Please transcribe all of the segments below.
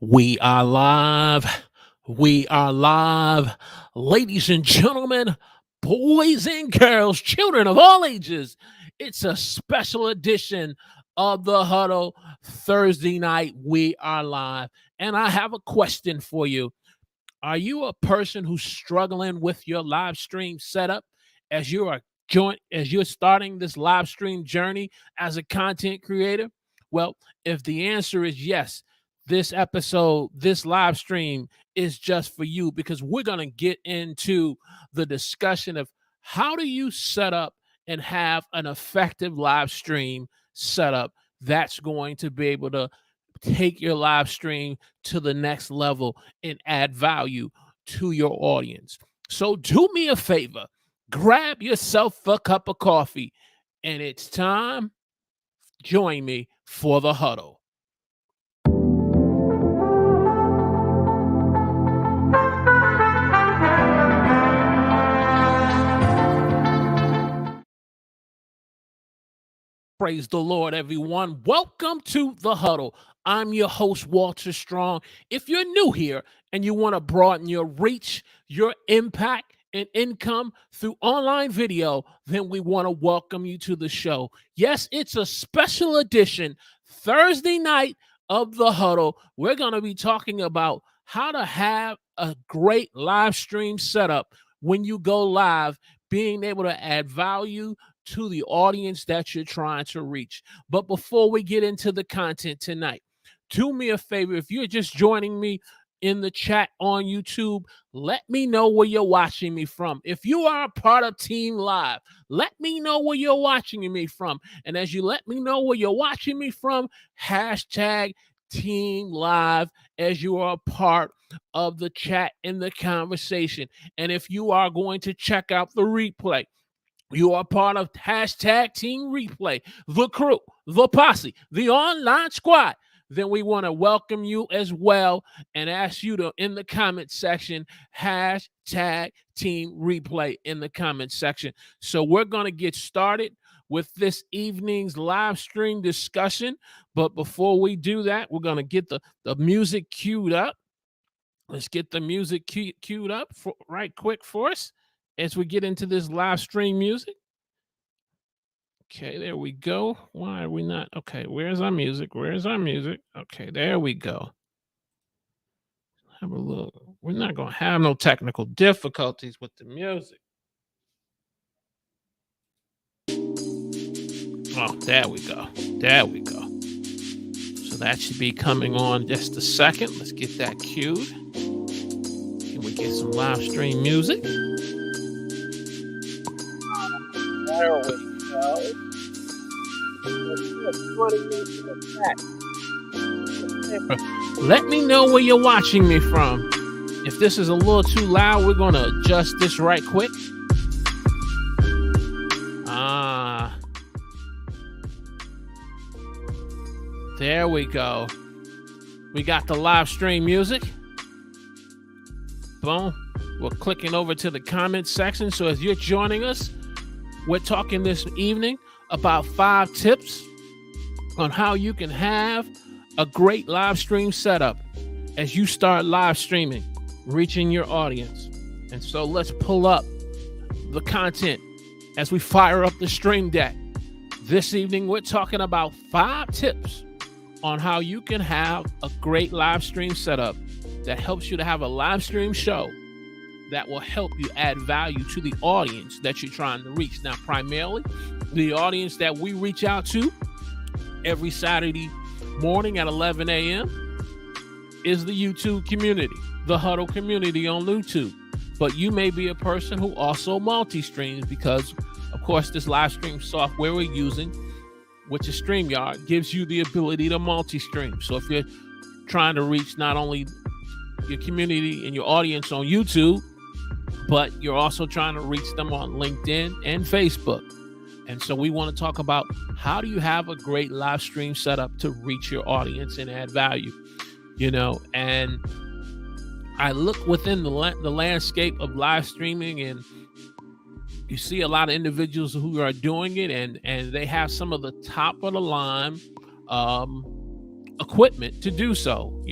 We are live. We are live. Ladies and gentlemen, boys and girls, children of all ages, it's a special edition of the Huddle Thursday night. We are live. And I have a question for you. Are you a person who's struggling with your live stream setup as you're starting this live stream journey as a content creator? Well, if the answer is yes, this live stream is just for you because we're going to get into the discussion of how do you set up and have an effective live stream setup that's going to be able to take your live stream to the next level and add value to your audience. So do me a favor, grab yourself a cup of coffee, and it's time. Join me for the huddle. Praise the Lord, everyone. Welcome to the Huddle. I'm your host, Walter Strong. If you're new here and you want to broaden your reach, your impact, and income through online video, then we want to welcome you to the show. Yes, it's a special edition, Thursday night of the Huddle. We're going to be talking about how to have a great live stream setup when you go live, being able to add value to the audience that you're trying to reach. But before we get into the content tonight, do me a favor. If you're just joining me in the chat on YouTube, let me know where you're watching me from. If you are a part of Team Live, let me know where you're watching me from. And as you let me know where you're watching me from, hashtag Team Live as you are a part of the chat and the conversation. And if you are going to check out the replay, you are part of hashtag Team Replay, the crew, the posse, the online squad. Then we want to welcome you as well and ask you to, in the comment section, hashtag Team Replay in the comment section. So we're going to get started with this evening's live stream discussion. But before we do that, we're going to get the music queued up. Let's get the music queued up right quick for us as we get into this live stream music. Okay, there we go. Why are we not? Okay, where's our music? Where's our music? Okay, there we go. Have a look. We're not going to have no technical difficulties with the music. Oh, there we go. There we go. So that should be coming on just a second. Let's get that queued. Can we get some live stream music? There we go. Let me know where you're watching me from. If this is a little too loud, we're going to adjust this right quick. There we go. We got the live stream music. Boom. We're clicking over to the comment section. So as you're joining us, we're talking this evening about 5 tips on how you can have a great live stream setup as you start live streaming, reaching your audience. And so let's pull up the content as we fire up the stream deck. This evening, we're talking about 5 tips on how you can have a great live stream setup that helps you to have a live stream show that will help you add value to the audience that you're trying to reach. Now, primarily, the audience that we reach out to every Saturday morning at 11 a.m. is the YouTube community, the Huddle community on YouTube. But you may be a person who also multi-streams because, of course, this live stream software we're using, which is StreamYard, gives you the ability to multi-stream. So if you're trying to reach not only your community and your audience on YouTube, but you're also trying to reach them on LinkedIn and Facebook. And so we want to talk about how do you have a great live stream setup to reach your audience and add value, and I look within the landscape of live streaming, and you see a lot of individuals who are doing it, and they have some of the top of the line equipment to do so.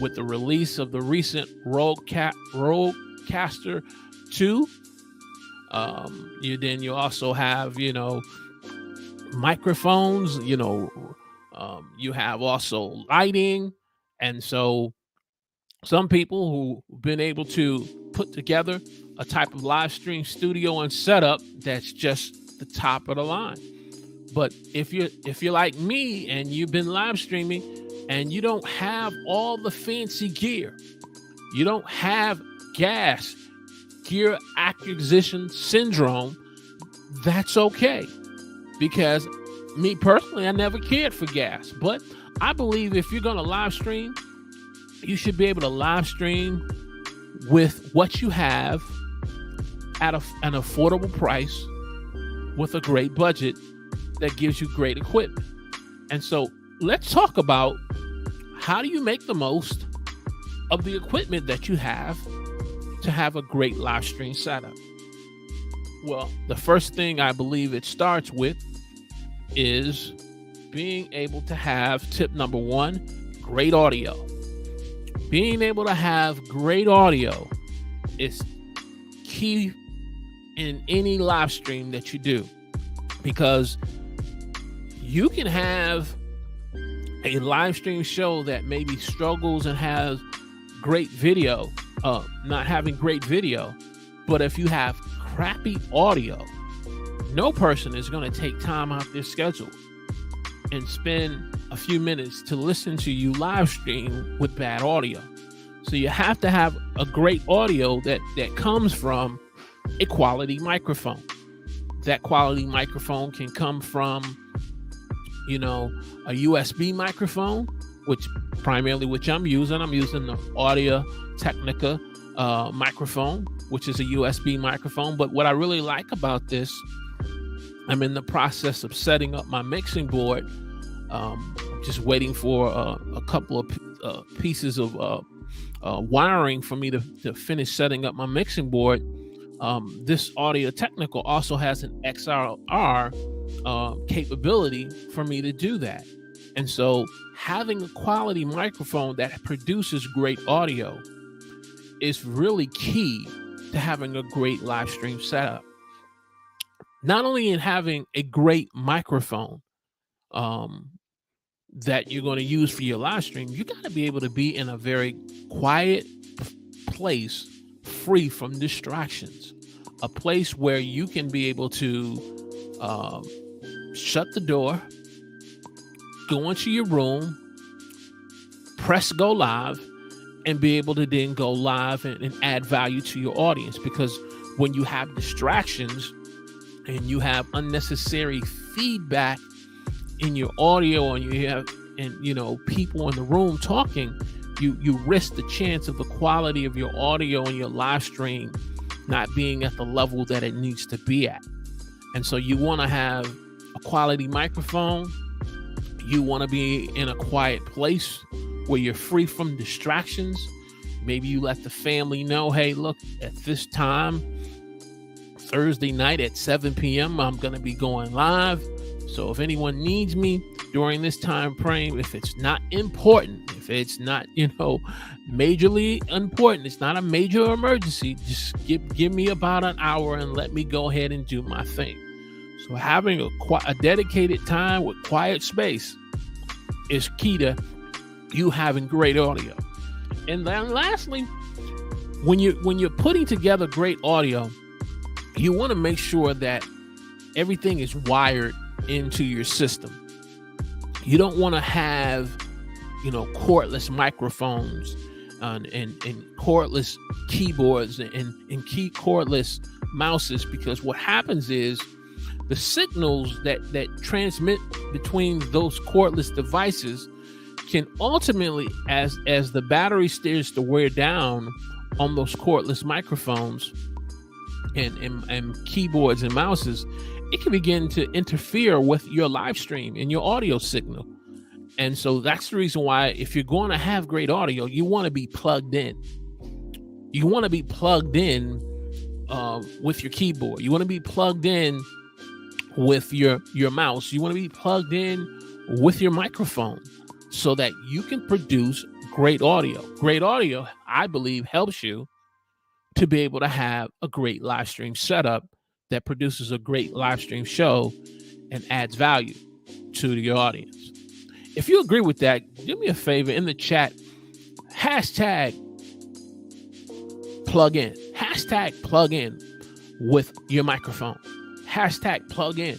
With the release of the recent Rodecaster 2, you also have microphones. You have also lighting, and so some people who've been able to put together a type of live stream studio and setup that's just the top of the line. But if you're like me and you've been live streaming and you don't have all the fancy gear, you don't have gear acquisition syndrome, that's okay. Because me personally, I never cared for gas. But I believe if you're going to live stream, you should be able to live stream with what you have at an affordable price with a great budget that gives you great equipment. And so let's talk about how do you make the most of the equipment that you have to have a great live stream setup. Well, the first thing I believe it starts with is being able to have, tip number one, great audio. Being able to have great audio is key in any live stream that you do, because you can have a live stream show that maybe struggles and has great video, not having great video, but if you have crappy audio, no person is going to take time out their schedule and spend a few minutes to listen to you live stream with bad audio. So you have to have a great audio that comes from a quality microphone. That quality microphone can come from, a USB microphone, which I'm using the Audio Technica microphone, which is a USB microphone. But what I really like about this, I'm in the process of setting up my mixing board. Just waiting for a couple of pieces of wiring for me to finish setting up my mixing board. This Audio Technica also has an XLR capability for me to do that. And so having a quality microphone that produces great audio is really key to having a great live stream setup. Not only in having a great microphone that you're going to use for your live stream, you got to be able to be in a very quiet place, free from distractions, a place where you can be able to shut the door, go into your room, press go live, and be able to then go live and add value to your audience. Because when you have distractions and you have unnecessary feedback in your audio, and you have people in the room talking, you risk the chance of the quality of your audio and your live stream not being at the level that it needs to be at. And so you want to have a quality microphone. You want to be in a quiet place where you're free from distractions. Maybe you let the family know, hey, look, at this time, Thursday night at 7 p.m., I'm going to be going live. So if anyone needs me during this time frame, if it's not important, if it's not, majorly important, it's not a major emergency, just give me about an hour and let me go ahead and do my thing. So having a dedicated time with quiet space is key to you having great audio. And then lastly, when you're putting together great audio, you want to make sure that everything is wired into your system. You don't want to have, cordless microphones and cordless keyboards and cordless mouses, because what happens is the signals that transmit between those cordless devices can ultimately, as the battery starts to wear down on those cordless microphones and keyboards and mouses, it can begin to interfere with your live stream and your audio signal. And so that's the reason why, if you're going to have great audio, you want to be plugged in. You want to be plugged in with your keyboard. You want to be plugged in with your mouse. You want to be plugged in with your microphone. so that you can produce great audio. Great audio, I believe, helps you to be able to have a great live stream setup that produces a great live stream show and adds value to your audience. If you agree with that, do me a favor in the chat, hashtag plug in, hashtag plug in with your microphone, hashtag plug in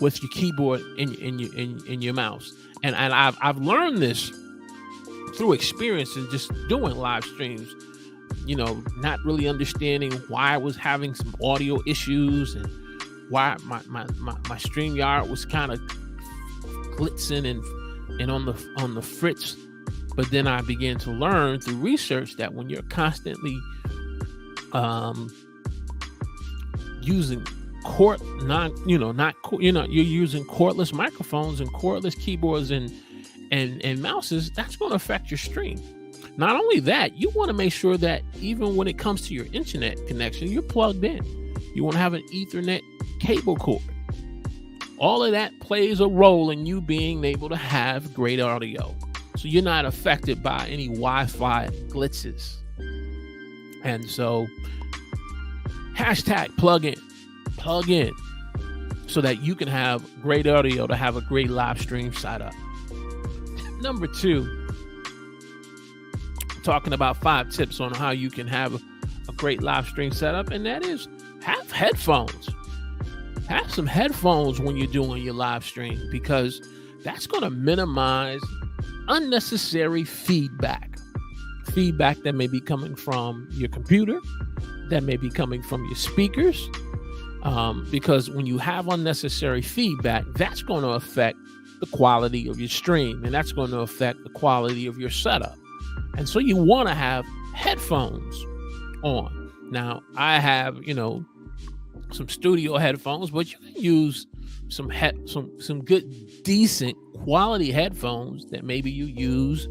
with your keyboard in your mouse. And I've learned this through experience and just doing live streams, not really understanding why I was having some audio issues and why my StreamYard was kind of glitzing and on the fritz. But then I began to learn through research that when you're constantly using you're using cordless microphones and cordless keyboards and mouses, that's going to affect your stream. Not only that, you want to make sure that even when it comes to your internet connection, you're plugged in. You want to have an Ethernet cable cord. All of that plays a role in you being able to have great audio. So you're not affected by any Wi-Fi glitzes. And so hashtag plug in so that you can have great audio to have a great live stream setup. Number 2, talking about 5 tips on how you can have a great live stream setup, and that is have headphones. Have some headphones when you're doing your live stream, because that's going to minimize unnecessary feedback that may be coming from your computer, that may be coming from your speakers, because when you have unnecessary feedback, that's going to affect the quality of your stream, and that's going to affect the quality of your setup. And so you want to have headphones on. Now, I have, some studio headphones, but you can use some good, decent quality headphones that maybe you use,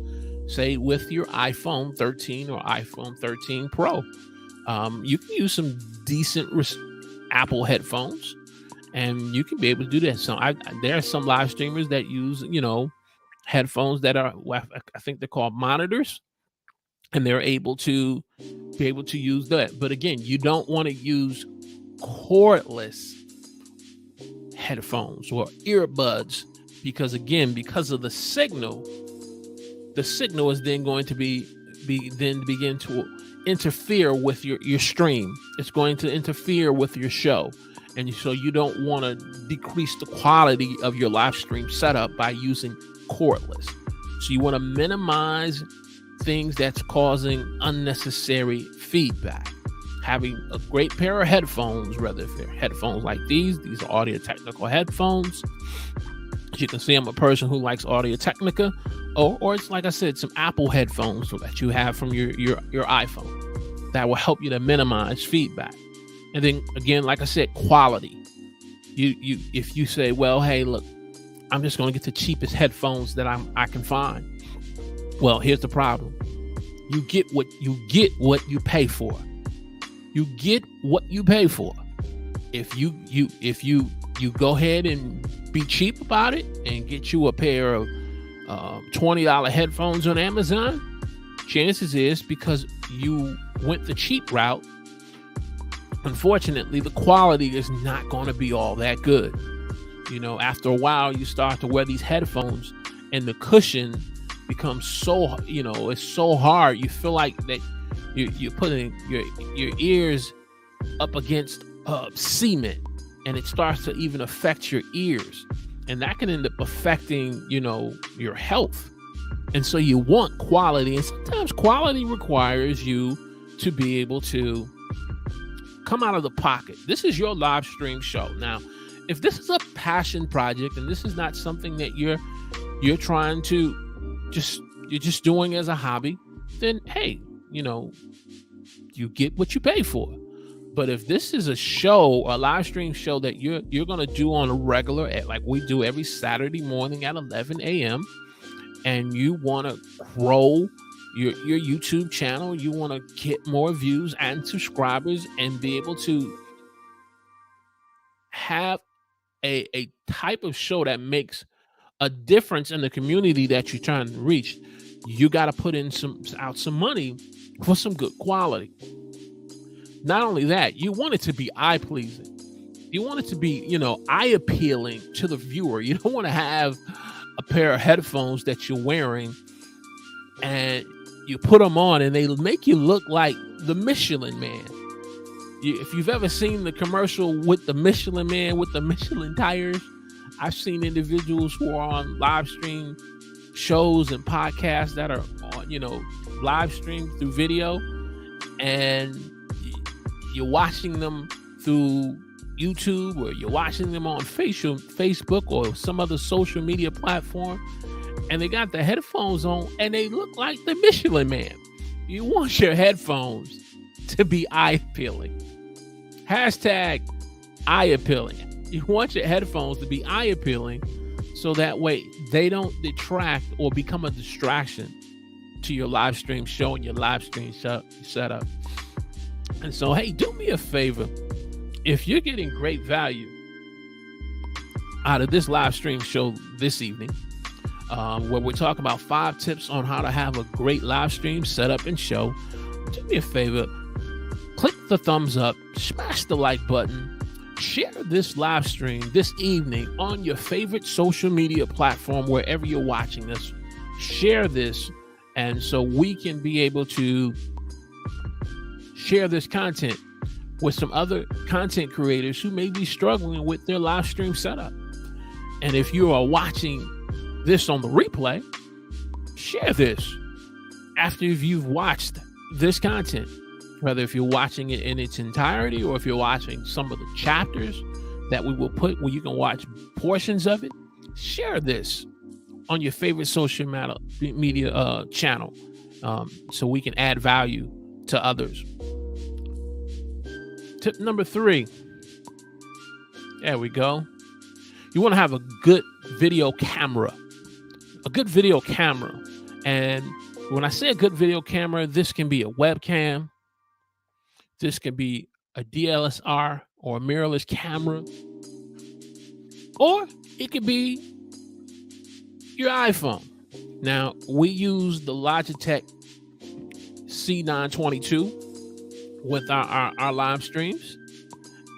say, with your iPhone 13 or iPhone 13 Pro. You can use some decent Apple headphones, and you can be able to do that. So there are some live streamers that use, headphones that are, I think they're called monitors, and they're able to use that. But again, you don't want to use cordless headphones or earbuds, because of the signal is then going to begin to interfere with your stream. It's going to interfere with your show. And so you don't want to decrease the quality of your live stream setup by using cordless. So you want to minimize things that's causing unnecessary feedback. Having a great pair of headphones, whether if they're headphones like these are Audio Technica headphones. As you can see, I'm a person who likes Audio Technica, or it's like I said, some Apple headphones that you have from your iPhone that will help you to minimize feedback. And then again, like I said, quality. If you say, well, hey, look, I'm just going to get the cheapest headphones that I can find. Well, here's the problem. You get what you pay for. You get what you pay for. If you go ahead and be cheap about it and get you a pair of $20 headphones on Amazon, chances is, because you went the cheap route, unfortunately, the quality is not going to be all that good. After a while, you start to wear these headphones and the cushion becomes so, it's so hard. You feel like that you're putting your ears up against cement, and it starts to even affect your ears. And that can end up affecting, your health. And so you want quality. And sometimes quality requires you to be able to come out of the pocket. This is your live stream show. Now, if this is a passion project and this is not something that you're trying to you're just doing as a hobby, then hey, you get what you pay for. But if this is a show, a live stream show that you're going to do on a regular, like we do every Saturday morning at 11 a.m., and you want to grow your YouTube channel, you want to get more views and subscribers and be able to have a type of show that makes a difference in the community that you're trying to reach, you got to put in some money for some good quality. Not only that, you want it to be eye pleasing. You want it to be, eye appealing to the viewer. You don't want to have a pair of headphones that you're wearing and you put them on and they make you look like the Michelin Man. If you've ever seen the commercial with the Michelin Man with the Michelin tires, I've seen individuals who are on live stream shows and podcasts that are on, live streamed through video, and you're watching them through YouTube, or you're watching them on Facebook or some other social media platform, and they got the headphones on and they look like the Michelin Man. You want your headphones to be eye appealing. Hashtag eye appealing. You want your headphones to be eye appealing so that way they don't detract or become a distraction to your live stream show and your live stream setup. And so, hey, do me a favor. If you're getting great value out of this live stream show this evening, where we're talking about 5 tips on how to have a great live stream setup and show, do me a favor, click the thumbs up, smash the like button, share this live stream this evening on your favorite social media platform, wherever you're watching this. Share this, and so we can be able to share this content with some other content creators who may be struggling with their live stream setup. And if you are watching this on the replay, share this after you've watched this content, whether if you're watching it in its entirety or if you're watching some of the chapters that we will put where you can watch portions of it. Share this on your favorite social media channel, so we can add value to others. Tip number 3. There we go. You want to have a good video camera. A good video camera. And when I say a good video camera, this can be a webcam. This can be a DSLR or a mirrorless camera. Or it could be your iPhone. Now, we use the Logitech C922 with our live streams.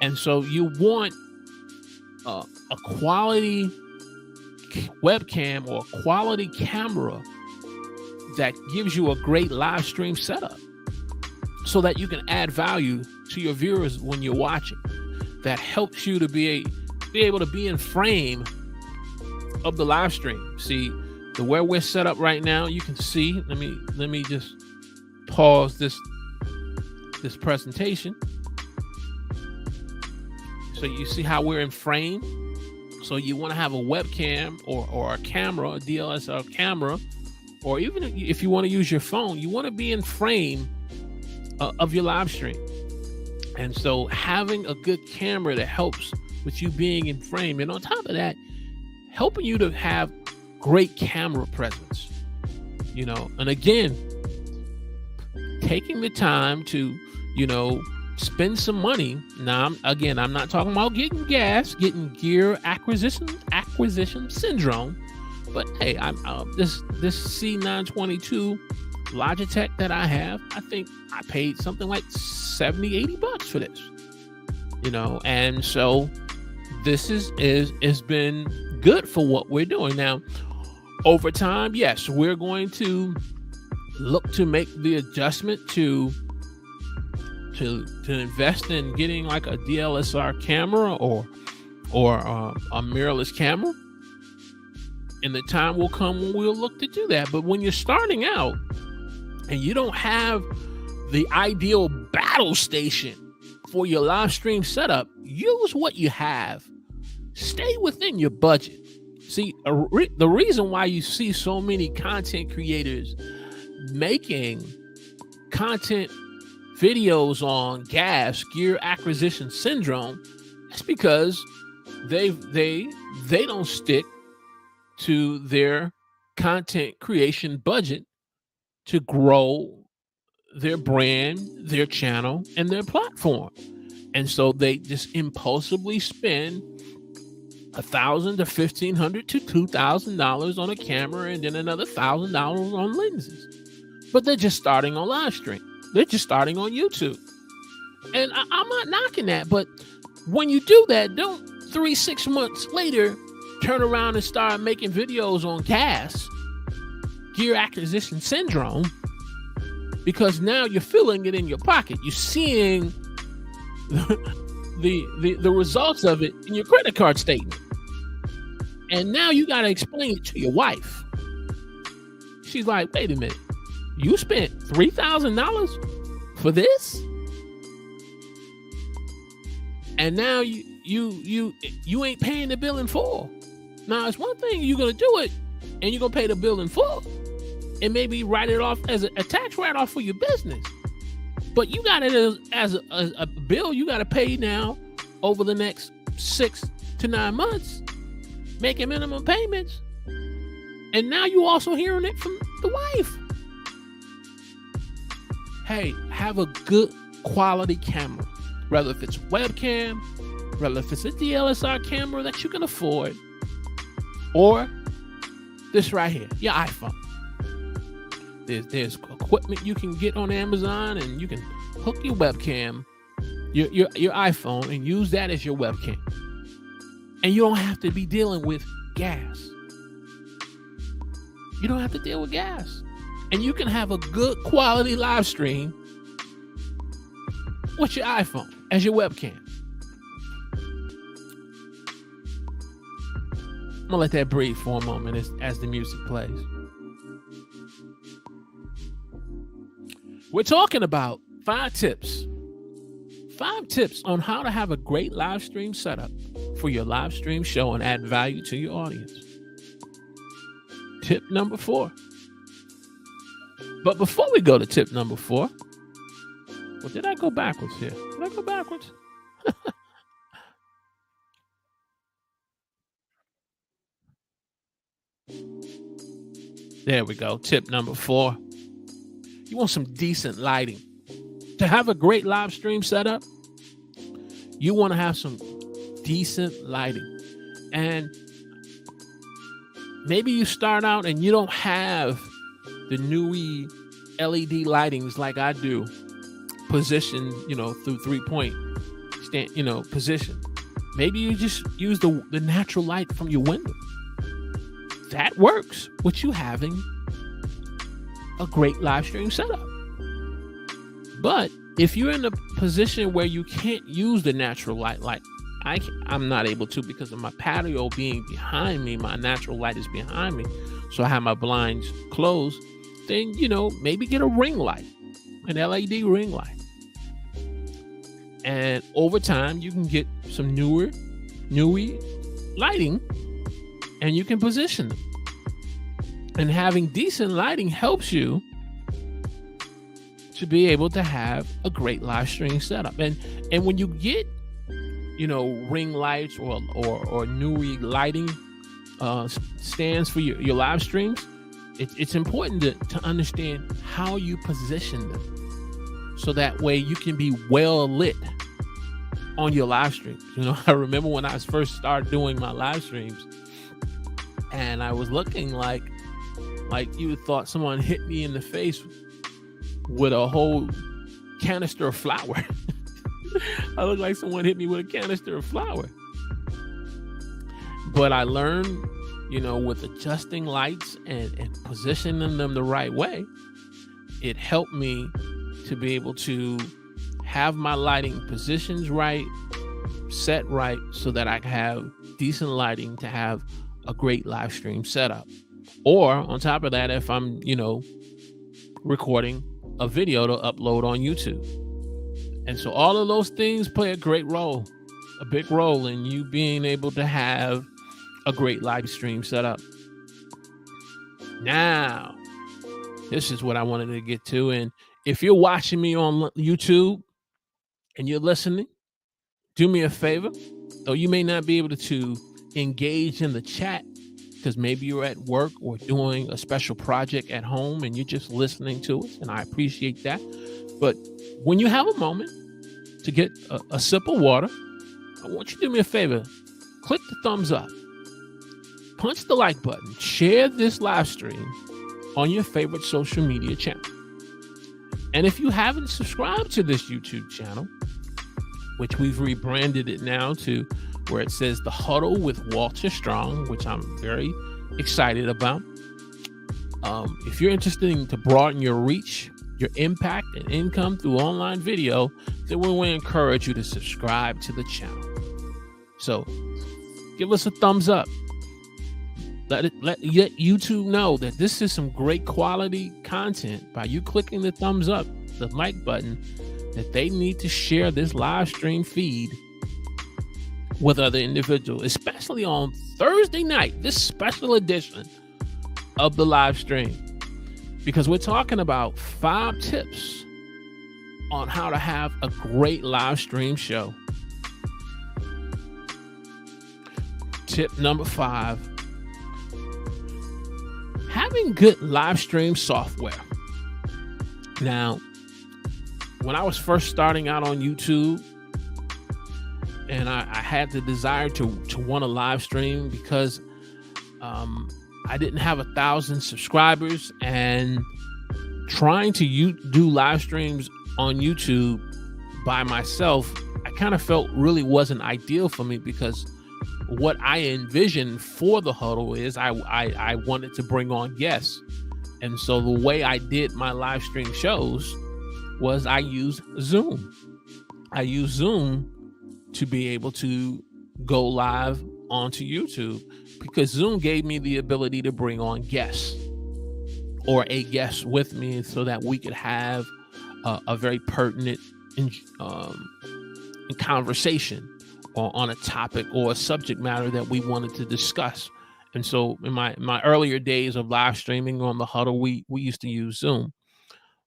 And so you want a quality webcam or a quality camera that gives you a great live stream setup so that you can add value to your viewers when you're watching. That helps you to be able to be in frame of the live stream. See, the where we're set up right now, you can see, let me just pause this presentation. So you see how we're in frame. So you want to have a webcam or a camera, a DSLR camera, or even if you want to use your phone, you want to be in frame of your live stream. And so having a good camera that helps with you being in frame, and on top of that, helping you to have great camera presence, and again, taking the time to, spend some money. Now, I'm not talking about getting gear acquisition syndrome, but hey, I'm this C922 Logitech that I have, I think I paid something like $70-$80 for this, and so this has been good for what we're doing. Now, over time, yes, we're going to look to make the adjustment to invest in getting like a DSLR camera or a mirrorless camera. And the time will come when we'll look to do that. But when you're starting out and you don't have the ideal battle station for your live stream setup, use what you have. Stay within your budget. See, the reason why you see so many content creators making content videos on gear acquisition syndrome, is because they don't stick to their content creation budget to grow their brand, their channel, and their platform. And so they just impulsively spend $1,000 to $1,500 to $2,000 on a camera, and then another $1,000 on lenses. But they're just starting on live stream. They're just starting on YouTube. And I'm not knocking that, but when you do that, don't 3-6 months later turn around and start making videos on gas, gear acquisition syndrome, because now you're feeling it in your pocket. You're seeing the results of it in your credit card statement. And now you got to explain it to your wife. She's like, wait a minute, you spent $3,000 for this? And now you ain't paying the bill in full. Now, it's one thing you're going to do it and you're going to pay the bill in full and maybe write it off as a tax write-off for your business. But you got it as a bill you got to pay now over the next 6 to 9 months, making minimum payments. And now you also hearing it from the wife. Hey, have a good quality camera, whether if it's webcam, whether if it's a DSLR camera that you can afford, or this right here, your iPhone. There's equipment you can get on Amazon, and you can hook your webcam, your iPhone, and use that as your webcam. And you don't have to be dealing with gas. You don't have to deal with gas. And you can have a good quality live stream with your iPhone as your webcam. I'm gonna let that breathe for a moment as the music plays. We're talking about 5 tips. 5 tips on how to have a great live stream setup for your live stream show and add value to your audience. Tip number 4. But before we go to tip number 4, well, did I go backwards here? Did I go backwards? There we go. Tip number 4. You want some decent lighting. To have a great live stream setup, you want to have some decent lighting. And maybe you start out and you don't have the newy LED lightings like I do, positioned, through 3-point stand, position. Maybe you just use the natural light from your window. That works with you having a great live stream setup. But if you're in a position where you can't use the natural light, like I'm not able to because of my patio being behind me, my natural light is behind me, so I have my blinds closed, then, maybe get a ring light, an LED ring light. And over time, you can get some newer lighting, and you can position them. And having decent lighting helps you to be able to have a great live stream setup. And when you get, ring lights or newer lighting stands for your live streams, it's important to understand how you position them, so that way you can be well lit on your live streams. I remember when I first started doing my live streams, and I was looking like you thought someone hit me in the face with a whole canister of flour. I looked like someone hit me with a canister of flour. But I learned, with adjusting lights and positioning them the right way, it helped me to be able to have my lighting positions right, set right, so that I can have decent lighting to have a great live stream setup. Or on top of that, if I'm, recording a video to upload on YouTube. And so all of those things play a big role in you being able to have a great live stream setup. Now, this is what I wanted to get to. And if you're watching me on YouTube and you're listening, do me a favor. Though you may not be able to engage in the chat because maybe you're at work or doing a special project at home and you're just listening to us, and I appreciate that. But when you have a moment to get a sip of water, I want you to do me a favor. click the thumbs up, punch the like button, share this live stream on your favorite social media channel. And if you haven't subscribed to this YouTube channel, which we've rebranded it now to where it says The Huddle with Walter Strong, which I'm very excited about. If you're interested in to broaden your reach, your impact, and income through online video, then we want to encourage you to subscribe to the channel. So give us a thumbs up. Let YouTube know that this is some great quality content by you clicking the thumbs up, the like button, that they need to share this live stream feed with other individuals, especially on Thursday night, this special edition of the live stream, because we're talking about 5 tips on how to have a great live stream show. Tip number 5, having good live stream software. Now, when I was first starting out on YouTube, and I had the desire to want to live stream because I didn't have 1,000 subscribers, and trying to do live streams on YouTube by myself, I kind of felt really wasn't ideal for me, because what I envisioned for the Huddle is I wanted to bring on guests. And so the way I did my live stream shows was I used Zoom. I used Zoom to be able to go live onto YouTube, because Zoom gave me the ability to bring on guests or a guest with me so that we could have a very pertinent conversation on a topic or a subject matter that we wanted to discuss. And so in my earlier days of live streaming on the Huddle, we used to use Zoom.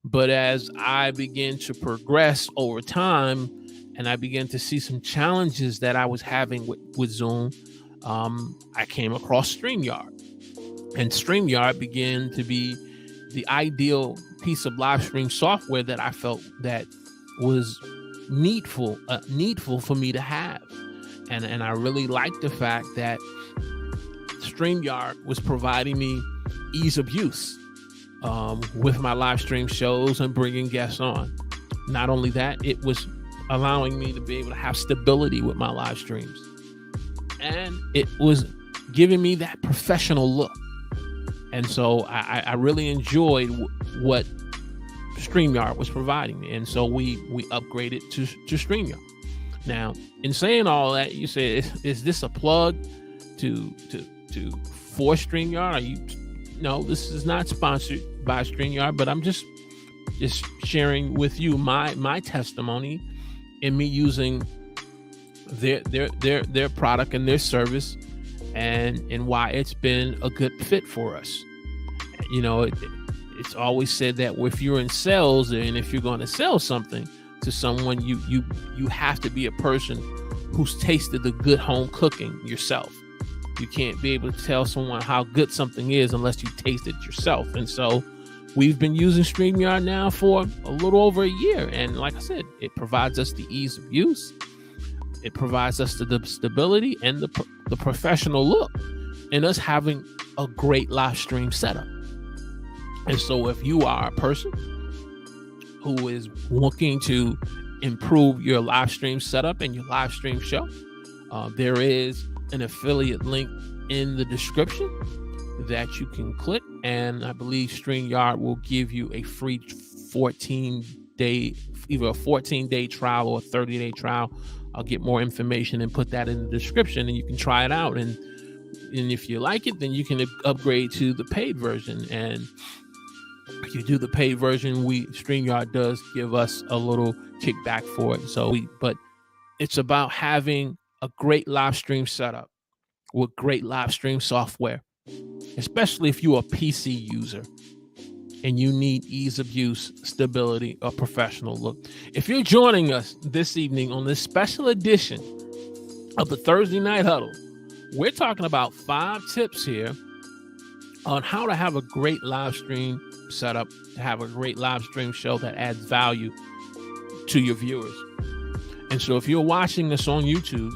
But as I began to progress over time, and I began to see some challenges that I was having with Zoom, I came across StreamYard. And StreamYard began to be the ideal piece of live stream software that I felt that was needful for me to have. And I really liked the fact that StreamYard was providing me ease of use with my live stream shows and bringing guests on. Not only that, it was allowing me to be able to have stability with my live streams. And it was giving me that professional look. And so I really enjoyed what StreamYard was providing me. And so we upgraded to StreamYard. Now, in saying all that, you say, is this a plug for StreamYard? No, this is not sponsored by StreamYard, but I'm just sharing with you my testimony in me using their product and their service, and why it's been a good fit for us. You know, it's always said that if you're in sales, and if you're going to sell something to someone, you have to be a person who's tasted the good home cooking yourself. You can't be able to tell someone how good something is unless you taste it yourself. And so we've been using StreamYard now for a little over a year. And like I said, it provides us the ease of use. It provides us the stability and the professional look, and us having a great live stream setup. And so if you are a person who is looking to improve your live stream setup and your live stream show, there is an affiliate link in the description that you can click, and I believe StreamYard will give you a free 14-day, either a 14-day trial or a 30-day trial. I'll get more information and put that in the description, and you can try it out. And if you like it, then you can upgrade to the paid version. And if you do the paid version, StreamYard does give us a little kickback for it. But it's about having a great live stream setup with great live stream software, especially if you're a PC user and you need ease of use, stability, or professional look. If you're joining us this evening on this special edition of the Thursday Night Huddle, we're talking about 5 tips here on how to have a great live stream setup, to have a great live stream show that adds value to your viewers. And so if you're watching this on YouTube,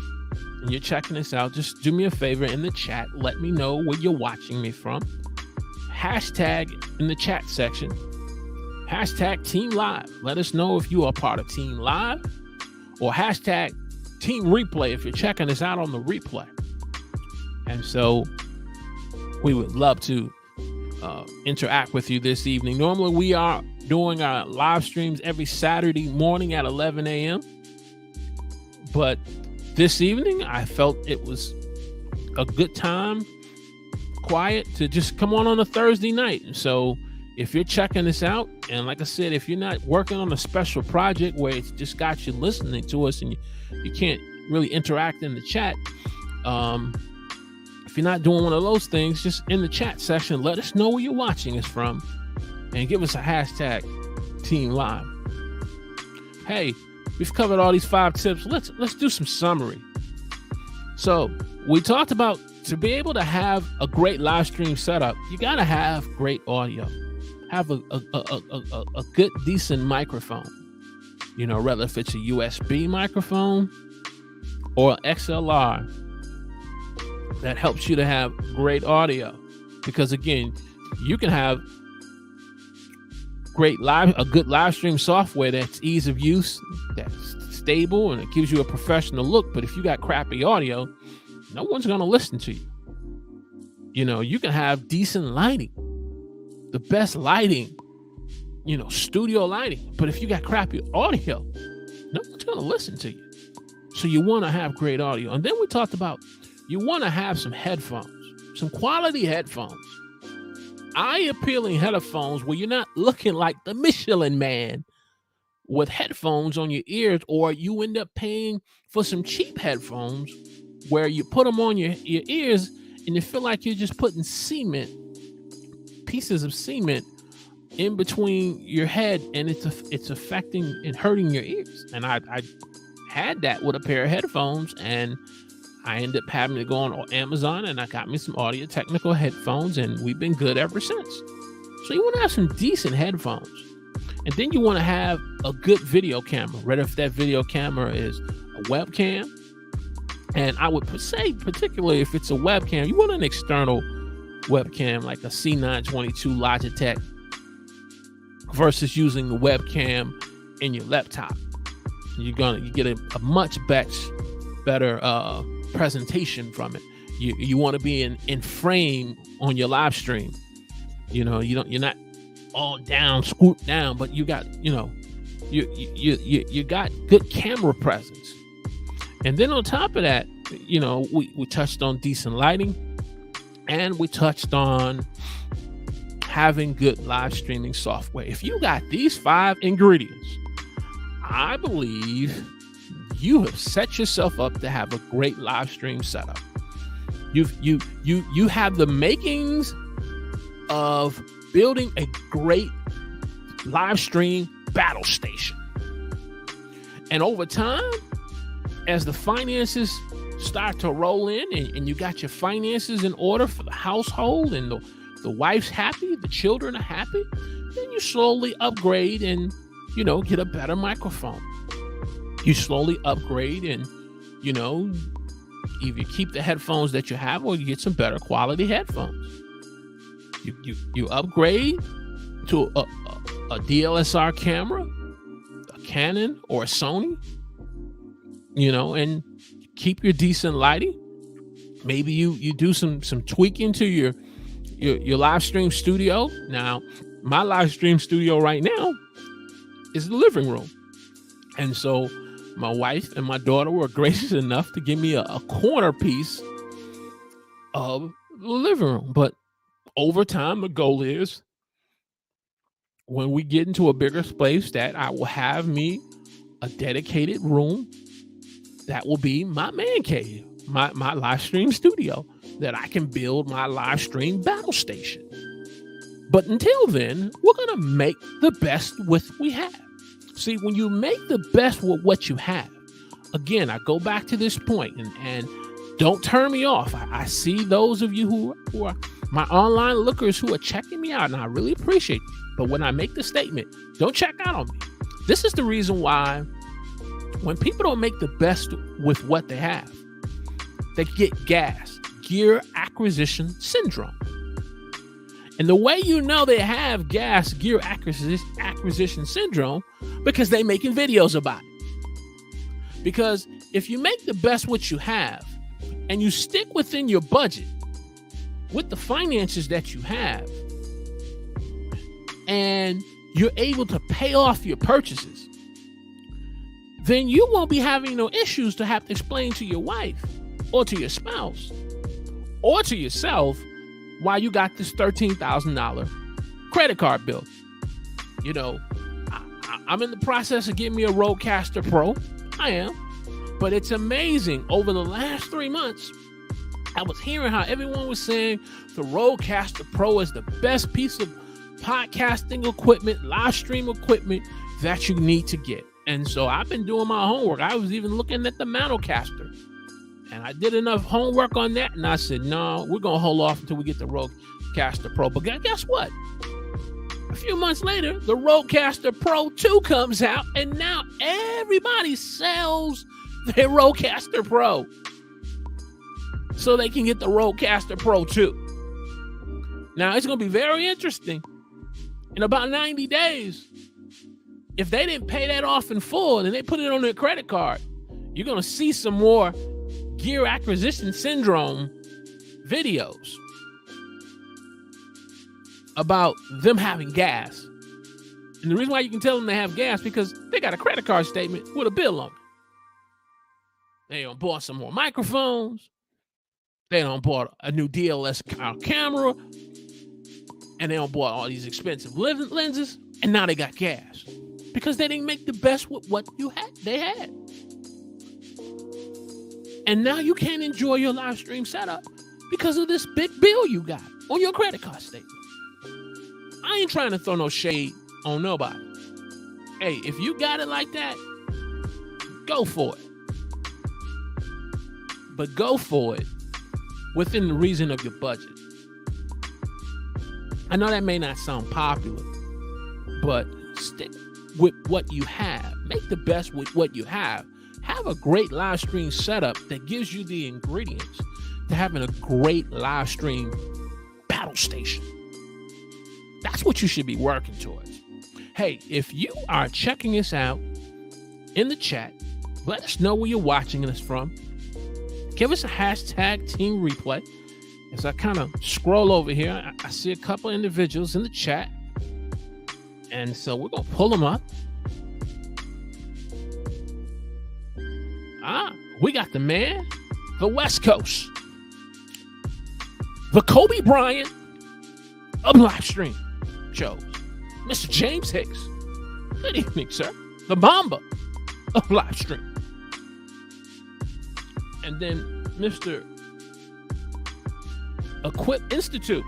and you're checking this out, just do me a favor in the chat. Let me know where you're watching me from. Hashtag in the chat section, hashtag Team Live. Let us know if you are part of Team Live, or hashtag Team Replay if you're checking this out on the replay. And so we would love to interact with you this evening. Normally we are doing our live streams every Saturday morning at 11 a.m. But this evening I felt it was a good time, quiet, to just come on a Thursday night. And so if you're checking this out, and like I said, if you're not working on a special project where it's just got you listening to us and you can't really interact in the chat, if you're not doing one of those things, just in the chat section, let us know where you're watching us from and give us a hashtag Team Live. Hey, we've covered all these 5 tips. Let's do some summary. So we talked about, to be able to have a great live stream setup, you got to have great audio. Have a good, decent microphone. You know, whether if it's a USB microphone or XLR, that helps you to have great audio. Because again, you can have a good live stream software that's ease of use, that's stable, and it gives you a professional look. But if you got crappy audio, no one's going to listen to you. You know, you can have decent lighting, the best lighting, you know, studio lighting. But if you got crappy audio, no one's going to listen to you. So you want to have great audio. And then we talked about, you want to have some headphones, some quality headphones, eye-appealing headphones where you're not looking like the Michelin Man with headphones on your ears, or you end up paying for some cheap headphones where you put them on your ears and you feel like you're just putting pieces of cement in between your head, and it's affecting and hurting your ears. And I had that with a pair of headphones, and I ended up having to go on Amazon and I got me some Audio Technica headphones, and we've been good ever since. So you want to have some decent headphones. And then you want to have a good video camera, whether if that video camera is a webcam. And I would say, particularly if it's a webcam, you want an external webcam like a C922 Logitech versus using the webcam in your laptop. You get a much better presentation from it. You want to be in frame on your live stream. You know, you're not all down, scooped down, but you got, you know, you got good camera presence. And then on top of that, you know, we touched on decent lighting, and we touched on having good live streaming software. If you got these 5 ingredients, I believe you have set yourself up to have a great live stream setup. You have the makings of building a great live stream battle station. And over time, as the finances start to roll in, and you got your finances in order for the household, and the wife's happy, the children are happy, then you slowly upgrade and, you know, get a better microphone. You slowly upgrade and, you know, either keep the headphones that you have or you get some better quality headphones. You upgrade to a DSLR camera, a Canon or a Sony, you know, and keep your decent lighting. Maybe you do some tweaking to your live stream studio. Now, my live stream studio right now is the living room. And so my wife and my daughter were gracious enough to give me a corner piece of the living room. But over time, the goal is when we get into a bigger space that I will have me a dedicated room that will be my man cave, my live stream studio, that I can build my live stream battle station. But until then, we're going to make the best with what we have. See, when you make the best with what you have, again, I go back to this point, and don't turn me off. I see those of you who are my online lookers who are checking me out, and I really appreciate you. But when I make the statement, don't check out on me. This is the reason why when people don't make the best with what they have, they get gas, gear acquisition syndrome. And the way you know they have gas gear acquisition syndrome, because they making videos about it. Because if you make the best what you have and you stick within your budget with the finances that you have, and you're able to pay off your purchases, then you won't be having no issues to have to explain to your wife or to your spouse or to yourself why you got this $13,000 credit card bill. You know, I'm in the process of getting me a Rodecaster Pro. I am. But it's amazing. Over the last 3 months, I was hearing how everyone was saying the Rodecaster Pro is the best piece of podcasting equipment, live stream equipment that you need to get. And so I've been doing my homework. I was even looking at the Manocaster. And I did enough homework on that, and I said, no, we're going to hold off until we get the Rodecaster Pro. But guess what? A few months later, the Rodecaster Pro 2 comes out, and now everybody sells their Rodecaster Pro so they can get the Rodecaster Pro 2. Now, it's going to be very interesting. In about 90 days, if they didn't pay that off in full and they put it on their credit card, you're going to see some more gear acquisition syndrome videos about them having gas. And the reason why you can tell them they have gas, because they got a credit card statement with a bill on it. They done bought some more microphones. They done bought a new DLS camera. And they done bought all these expensive lenses. And now they got gas. Because they didn't make the best with what they had. And now you can't enjoy your live stream setup because of this big bill you got on your credit card statement. I ain't trying to throw no shade on nobody. Hey, if you got it like that, go for it. But go for it within the reason of your budget. I know that may not sound popular, but stick with what you have. Make the best with what you have. Have a great live stream setup that gives you the ingredients to having a great live stream battle station. That's what you should be working towards. Hey, if you are checking us out in the chat, let us know where you're watching us from. Give us a hashtag Team Replay. As I kind of scroll over here, I see a couple individuals in the chat. And so we're going to pull them up. We got the man, the West Coast, the Kobe Bryant of live stream shows, Mr. James Hicks. Good evening, sir. The Mamba of live stream. And then Mr. Equip Institute,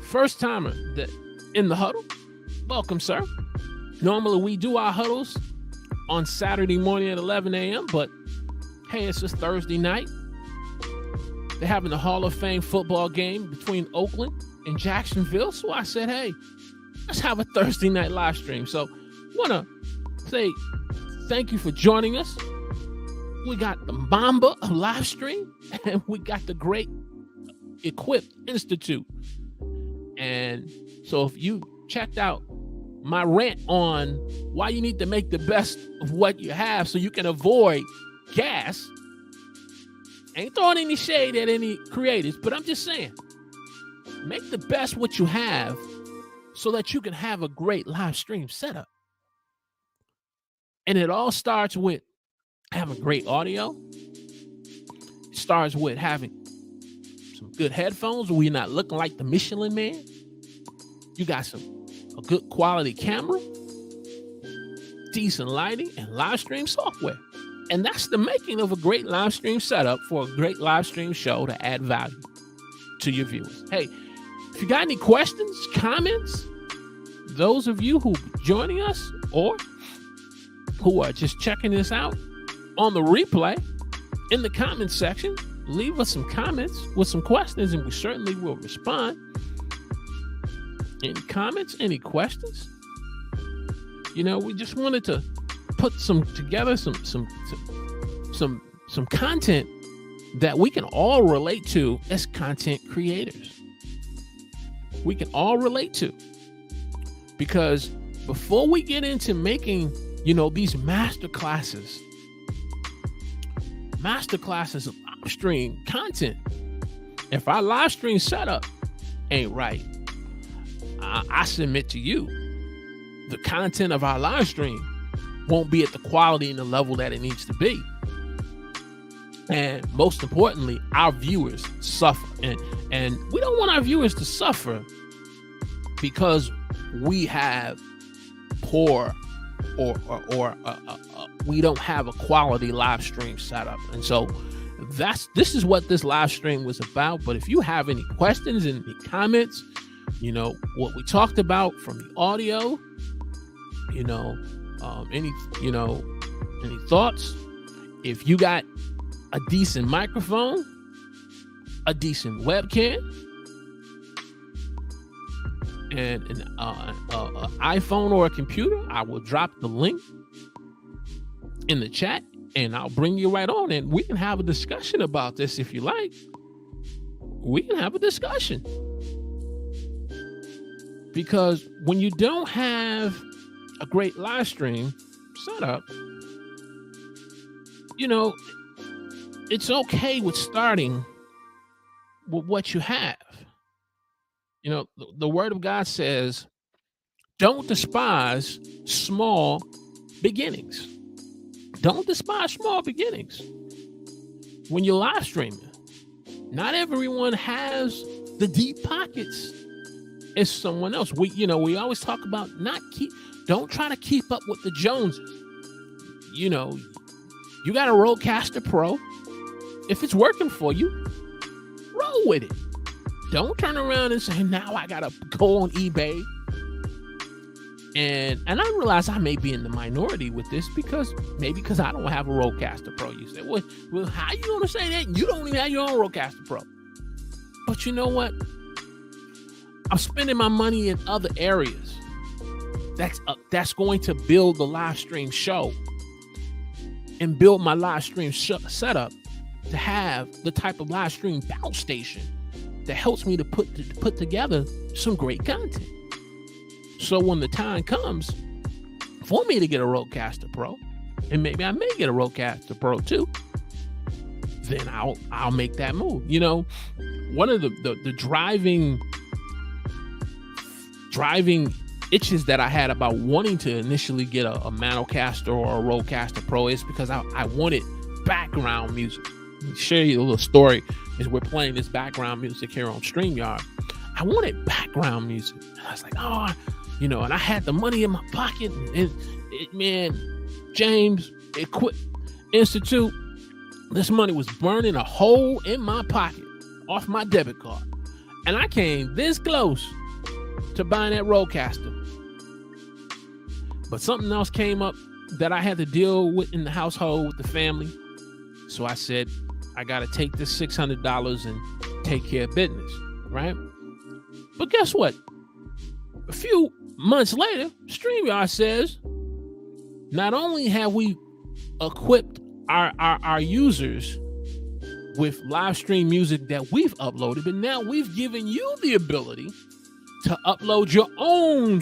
first timer in the huddle. Welcome, sir. Normally we do our huddles on Saturday morning at 11 a.m., but hey, it's just Thursday night. They're having the Hall of Fame football game between Oakland and Jacksonville. So I said, hey, let's have a Thursday night live stream. So I want to say thank you for joining us. We got the Mamba of live stream, and we got the great Equip Institute. And so if you checked out my rant on why you need to make the best of what you have so you can avoid gas, ain't throwing any shade at any creators, but I'm just saying, make the best what you have so that you can have a great live stream setup. And it all starts with having great audio. It starts with having some good headphones where you're not looking like the Michelin Man. You got a good quality camera, decent lighting, and live stream software. And that's the making of a great live stream setup for a great live stream show to add value to your viewers. Hey, if you got any questions, comments, those of you who are joining us or who are just checking this out on the replay, in the comments section, leave us some comments with some questions, and we certainly will respond. Any comments? Any questions? You know, we just wanted to put together some content that we can all relate to as content creators. We can all relate to. Because before we get into making, these master classes of live stream content, if our live stream setup ain't right, I submit to you, the content of our live stream won't be at the quality and the level that it needs to be. And most importantly, our viewers suffer. And we don't want our viewers to suffer because we have poor or we don't have a quality live stream setup. And so this is what this live stream was about. But if you have any questions and any comments, what we talked about from the audio, any thoughts, if you got a decent microphone, a decent webcam, and an iPhone or a computer, I will drop the link in the chat and I'll bring you right on and we can have a discussion about this if you like. We can have a discussion. Because when you don't have a great live stream setup, it's okay with starting with what you have. The word of God says, don't despise small beginnings. Don't despise small beginnings. When you're live streaming, not everyone has the deep pockets as someone else. We always talk about don't try to keep up with the Joneses. You got a Rodecaster Pro. If it's working for you, roll with it. Don't turn around and say, now I gotta go on eBay. And I realize I may be in the minority with this because I don't have a Rodecaster Pro. You say, well, how you gonna say that? You don't even have your own Rodecaster Pro. But you know what? I'm spending my money in other areas. That's going to build the live stream show and build my live stream setup to have the type of live stream bounce station that helps me to put together some great content. So when the time comes for me to get a Rodecaster Pro, and maybe I may get a Rodecaster Pro too, then I'll make that move. One of the driving itches that I had about wanting to initially get a Manocaster or a Rodecaster Pro is because I wanted background music. Let me share you a little story as we're playing this background music here on StreamYard. I wanted background music. And I was like, and I had the money in my pocket. James Institute, this money was burning a hole in my pocket off my debit card. And I came this close to buying that Rodecaster. But something else came up that I had to deal with in the household with the family. So I said, I got to take this $600 and take care of business, right? But guess what? A few months later, StreamYard says, not only have we equipped our users with live stream music that we've uploaded, but now we've given you the ability to upload your own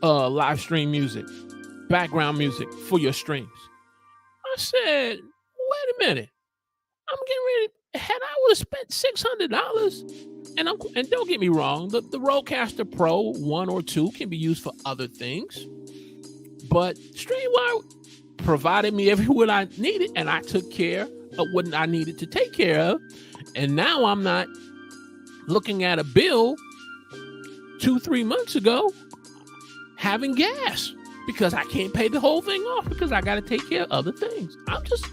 live stream music, background music for your streams. I said, wait a minute. I'm getting ready. Had I would have spent $600, and don't get me wrong, the Rodecaster Pro 1 or 2 can be used for other things, but StreamYard provided me everything I needed, and I took care of what I needed to take care of, and now I'm not looking at a bill 2-3 months ago having gas because I can't pay the whole thing off because I got to take care of other things. I'm just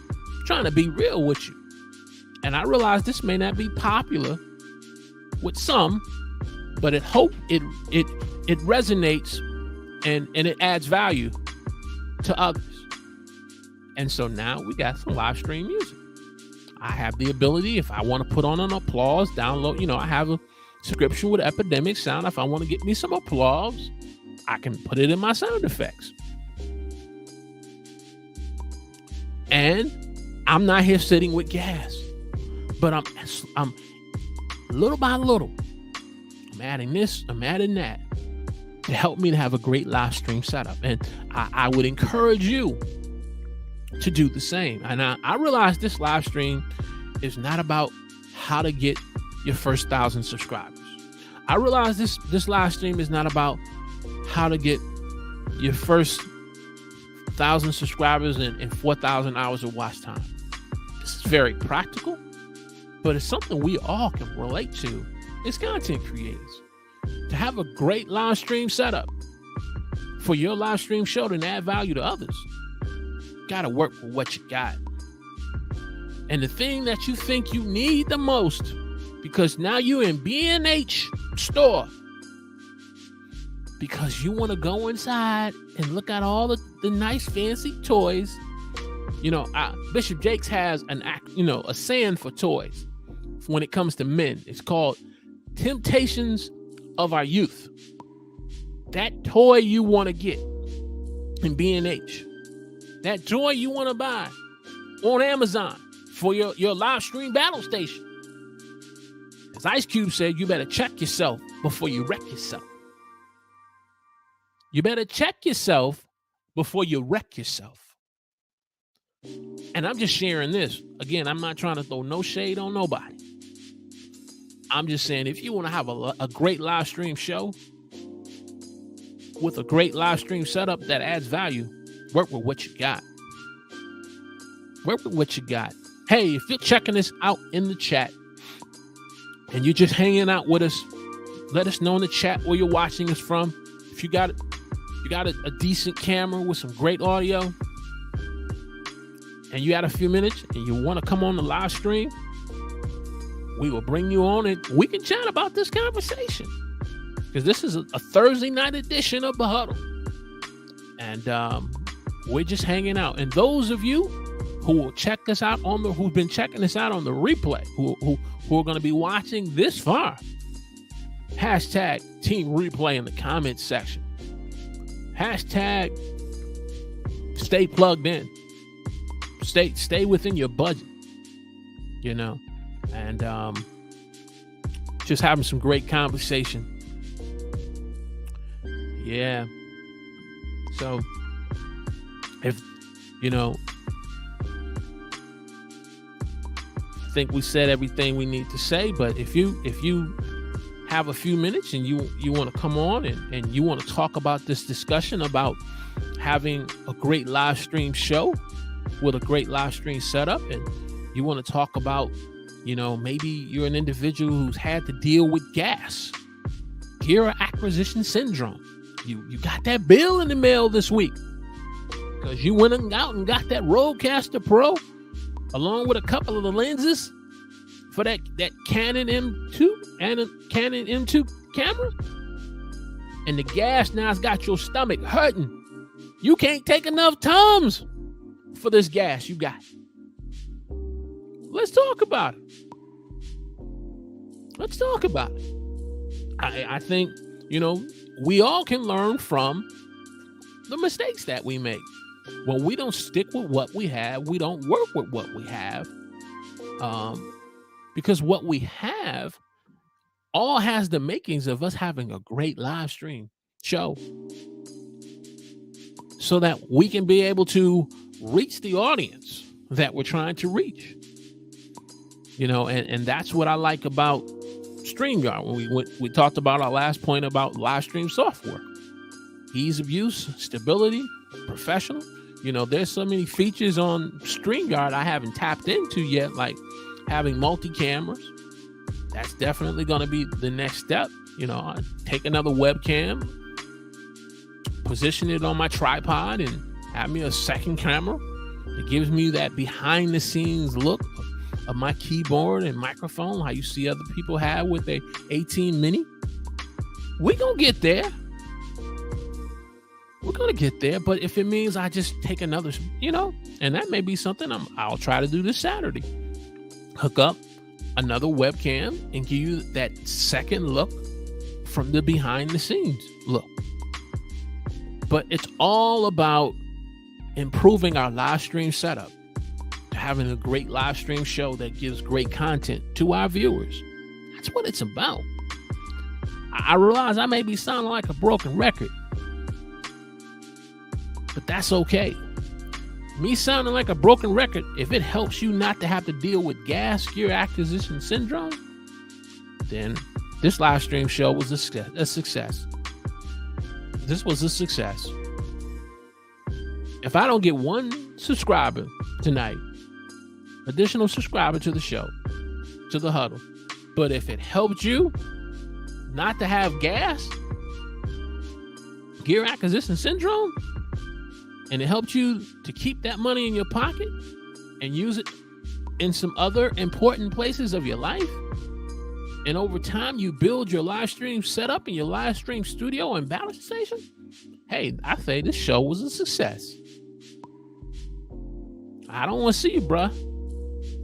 trying to be real with you. And I realize this may not be popular with some, but it resonates and it adds value to others. And so now we got some live stream music. I have the ability, if I want to put on an applause, download, I have a subscription with Epidemic Sound. If I want to get me some applause, I can put it in my sound effects. And I'm not here sitting with gas. But I'm little by little, I'm adding this, I'm adding that to help me to have a great live stream setup. And I would encourage you to do the same. And I realize this live stream is not about how to get your first 1,000 subscribers. I realize this live stream is not about how to get your first 1,000 subscribers and 4,000 hours of watch time. This is very practical, but it's something we all can relate to as content creators. To have a great live stream setup for your live stream show to add value to others, you gotta work with what you got. And the thing that you think you need the most, because now you're in B&H store, because you want to go inside and look at all the nice fancy toys. You know, Bishop Jakes has a saying for toys when it comes to men. It's called temptations of our youth. That toy you want to get in B&H, that toy you want to buy on Amazon for your live stream battle station. As Ice Cube said, you better check yourself before you wreck yourself. You better check yourself before you wreck yourself. And I'm just sharing this. Again, I'm not trying to throw no shade on nobody. I'm just saying, if you want to have a great live stream show with a great live stream setup that adds value, work with what you got. Work with what you got. Hey, if you're checking this out in the chat and you're just hanging out with us, let us know in the chat where you're watching us from. If you got a decent camera with some great audio and you got a few minutes and you want to come on the live stream, we will bring you on and we can chat about this conversation, because this is a Thursday night edition of the Huddle, and we're just hanging out. And those of you who will check us out who've been checking us out on the replay, who are going to be watching this far, hashtag Team Replay in the comments section. Hashtag stay plugged in. Stay within your budget, you know, and just having some great conversation. Yeah. So if I think we said everything we need to say, but if you have a few minutes and you want to come on and you want to talk about this discussion about having a great live stream show with a great live stream setup, and you want to talk about, maybe you're an individual who's had to deal with gear acquisition syndrome. You got that bill in the mail this week because you went out and got that Rodecaster Pro along with a couple of the lenses for that Canon M2 and a Canon M2 camera, and the gas now has got your stomach hurting. You can't take enough Tums for this gas you got. Let's talk about it. I think, we all can learn from the mistakes that we make. When we don't stick with what we have, we don't work with what we have. Because what we have all has the makings of us having a great live stream show, so that we can be able to reach the audience that we're trying to reach. And that's what I like about StreamYard. When we talked about our last point about live stream software, ease of use, stability, professional. There's so many features on StreamYard I haven't tapped into yet, like having multi-cameras. That's definitely going to be the next step. I take another webcam, position it on my tripod, and have me a second camera. It gives me that behind the scenes look of my keyboard and microphone, how you see other people have with their 18 mini. We're going to get there. We're going to get there. But if it means I just take another, and that may be something I'll try to do this Saturday. Hook up another webcam and give you that second look from the behind the scenes look. But it's all about improving our live stream setup to having a great live stream show that gives great content to our viewers. That's what it's about. I realize I may be sounding like a broken record, but that's okay. Me sounding like a broken record, if it helps you not to have to deal with gas gear acquisition syndrome, then this live stream show was a success. This was a success. If I don't get one subscriber tonight, additional subscriber to the show, to the Huddle, but if it helped you not to have gas gear acquisition syndrome, and it helped you to keep that money in your pocket and use it in some other important places of your life, and over time you build your live stream setup and your live stream studio and balance station, hey, I say this show was a success. I don't want to see you, bruh,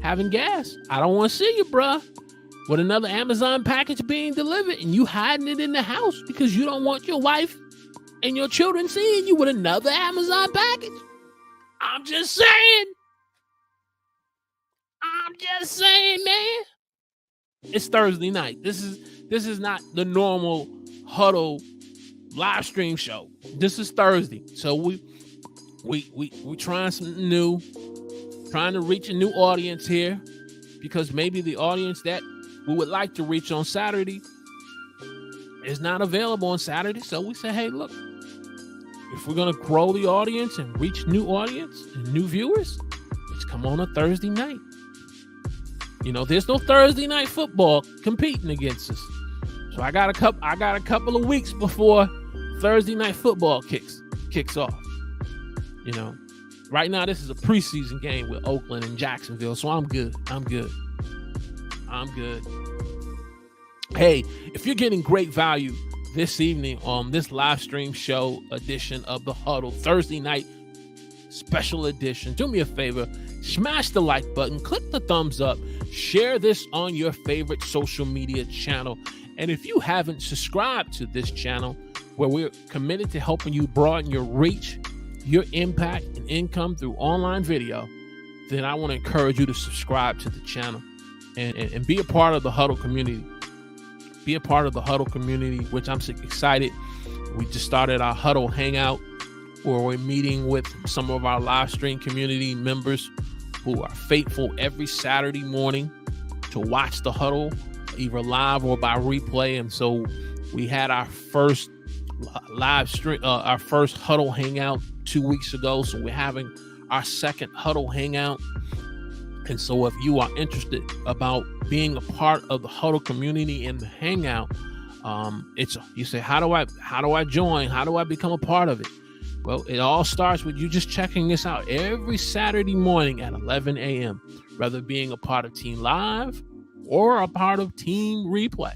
having gas. I don't want to see you, bruh, with another Amazon package being delivered and you hiding it in the house because you don't want your wife and your children seeing you with another Amazon package. I'm just saying. Man. It's Thursday night. This is not the normal Huddle live stream show. This is Thursday. So we trying something new, trying to reach a new audience here, because maybe the audience that we would like to reach on Saturday is not available on Saturday. So we say, hey, look, if we're going to grow the audience and reach new audience and new viewers, let's come on a Thursday night. You know, there's no Thursday night football competing against us. So I got a couple of weeks before Thursday night football kicks off. You know, right now this is a preseason game with Oakland and Jacksonville, so I'm good. Hey, if you're getting great value this evening on this live stream show edition of the Huddle, Thursday night special edition, do me a favor, smash the like button, click the thumbs up, share this on your favorite social media channel. And if you haven't subscribed to this channel, where we're committed to helping you broaden your reach, your impact, and income through online video, then I want to encourage you to subscribe to the channel and be a part of the Huddle community. Be a part of the Huddle community, which I'm excited. We just started our Huddle Hangout, where we're meeting with some of our live stream community members who are faithful every Saturday morning to watch the Huddle, either live or by replay. And so we had our first live stream, our first Huddle Hangout 2 weeks ago. So we're having our second Huddle Hangout. And so if you are interested about being a part of the Huddle community and the Hangout, you say, how do I join? How do I become a part of it? Well, it all starts with you just checking this out every Saturday morning at 11 a.m., whether being a part of Team Live or a part of Team Replay.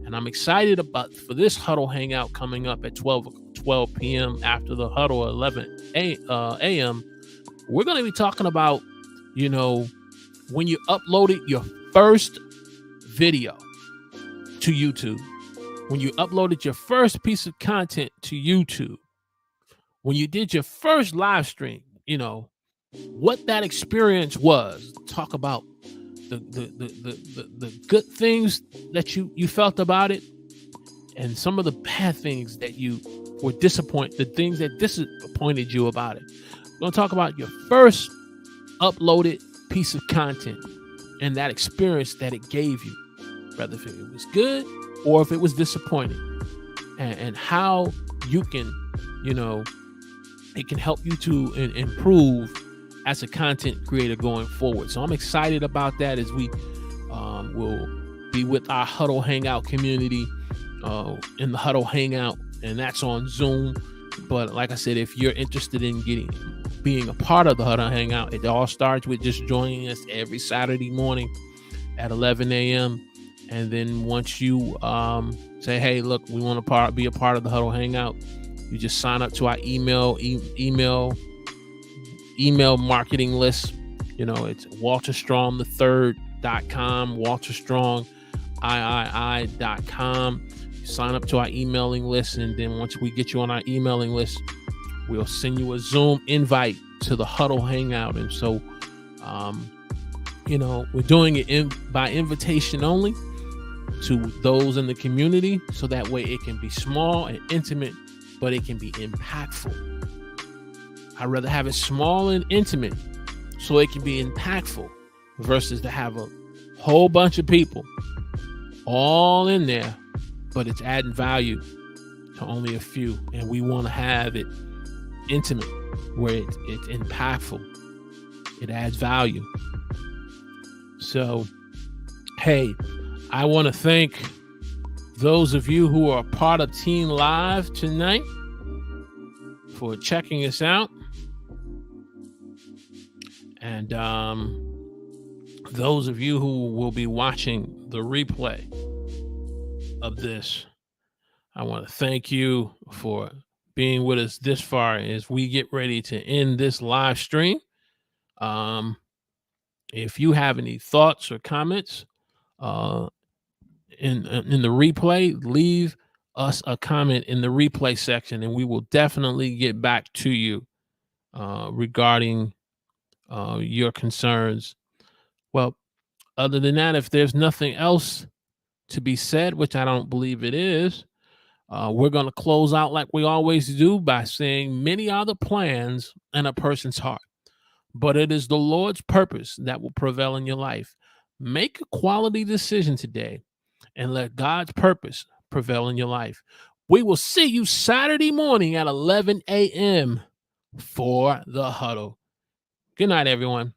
And I'm excited for this Huddle Hangout coming up at 12 p.m. after the Huddle at 11 a.m. We're going to be talking about, you know, when you uploaded your first video to YouTube, when you uploaded your first piece of content to YouTube, when you did your first live stream, you know, what that experience was. Talk about the good things that you felt about it, and some of the bad things that you were disappointed, the things that disappointed you about it. We're going to talk about your first uploaded piece of content and that experience that it gave you, whether if it was good or if it was disappointing, and how you can, you know, it can help you to improve as a content creator going forward. So I'm excited about that, as we will be with our Huddle Hangout community in the Huddle Hangout, and that's on Zoom. But like I said, if you're interested in being a part of the Huddle Hangout, it all starts with just joining us every Saturday morning at 11 a.m. And then once you say, hey, look, we want to be a part of the Huddle Hangout, you just sign up to our email marketing list. You know, it's walterstrongthird.com, walterstrongii.com. You sign up to our emailing list, and then once we get you on our emailing list, we'll send you a Zoom invite to the Huddle Hangout. And so We're doing it by invitation only to those in the community, so that way it can be small and intimate, but it can be impactful. I'd rather have it small and intimate so it can be impactful versus to have a whole bunch of people all in there, but it's adding value to only a few. And we want to have it intimate where it's impactful. It adds value. So, hey, I want to thank those of you who are part of Team Live tonight for checking us out. And those of you who will be watching the replay of this, I want to thank you for being with us this far as we get ready to end this live stream. If you have any thoughts or comments in the replay, leave us a comment in the replay section, and we will definitely get back to you regarding your concerns. Well, other than that, if there's nothing else to be said, which I don't believe it is, we're going to close out like we always do by saying, many are the plans in a person's heart, but it is the Lord's purpose that will prevail in your life. Make a quality decision today and let God's purpose prevail in your life. We will see you Saturday morning at 11 a.m. for the Huddle. Good night, everyone.